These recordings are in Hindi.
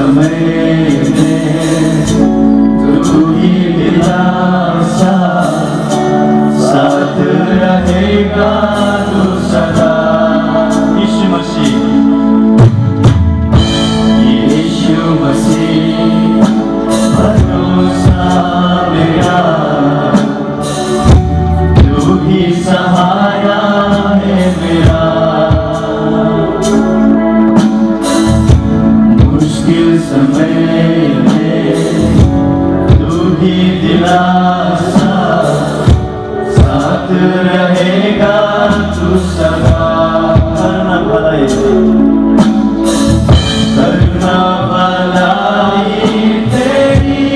समय में तू ही दिलासा, साथ रहेगा तू सदा। यीशु मसीह, यीशु मसीह भरोसा मेरा, तू ही सहारा है मेरा। मुश्किल समय में तू ही दिलासा, साथ रहेगा तू सदा। करना भलाई, करना भलाई तेरी,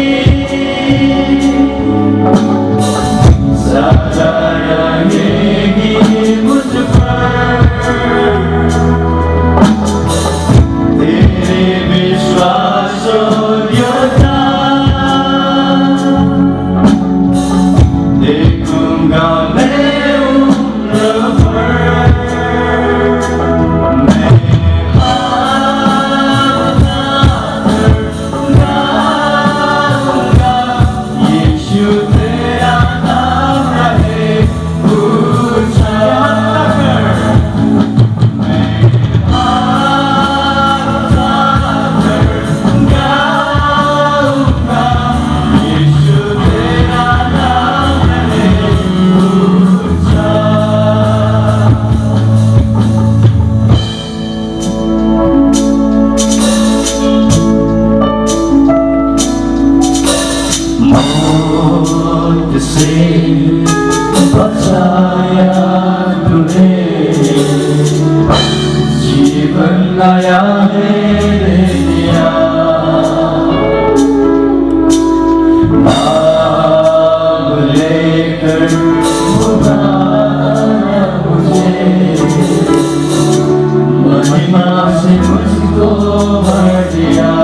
सदा रहेगी मुझ पर। तेरे विश्वास योद्धा, देखूंगा मैं उम्र भर। मैं गाऊंगा, यीशु तेरा नाम रहे ऊंचा। मैं गाऊंगा, यीशु तेरा नाम रहे ऊंचा। मौत से बचाया तूने, जीवन नया दे दिया। नाम लेकर पुकारा मुझे, महिमा से मुझको भर दिया।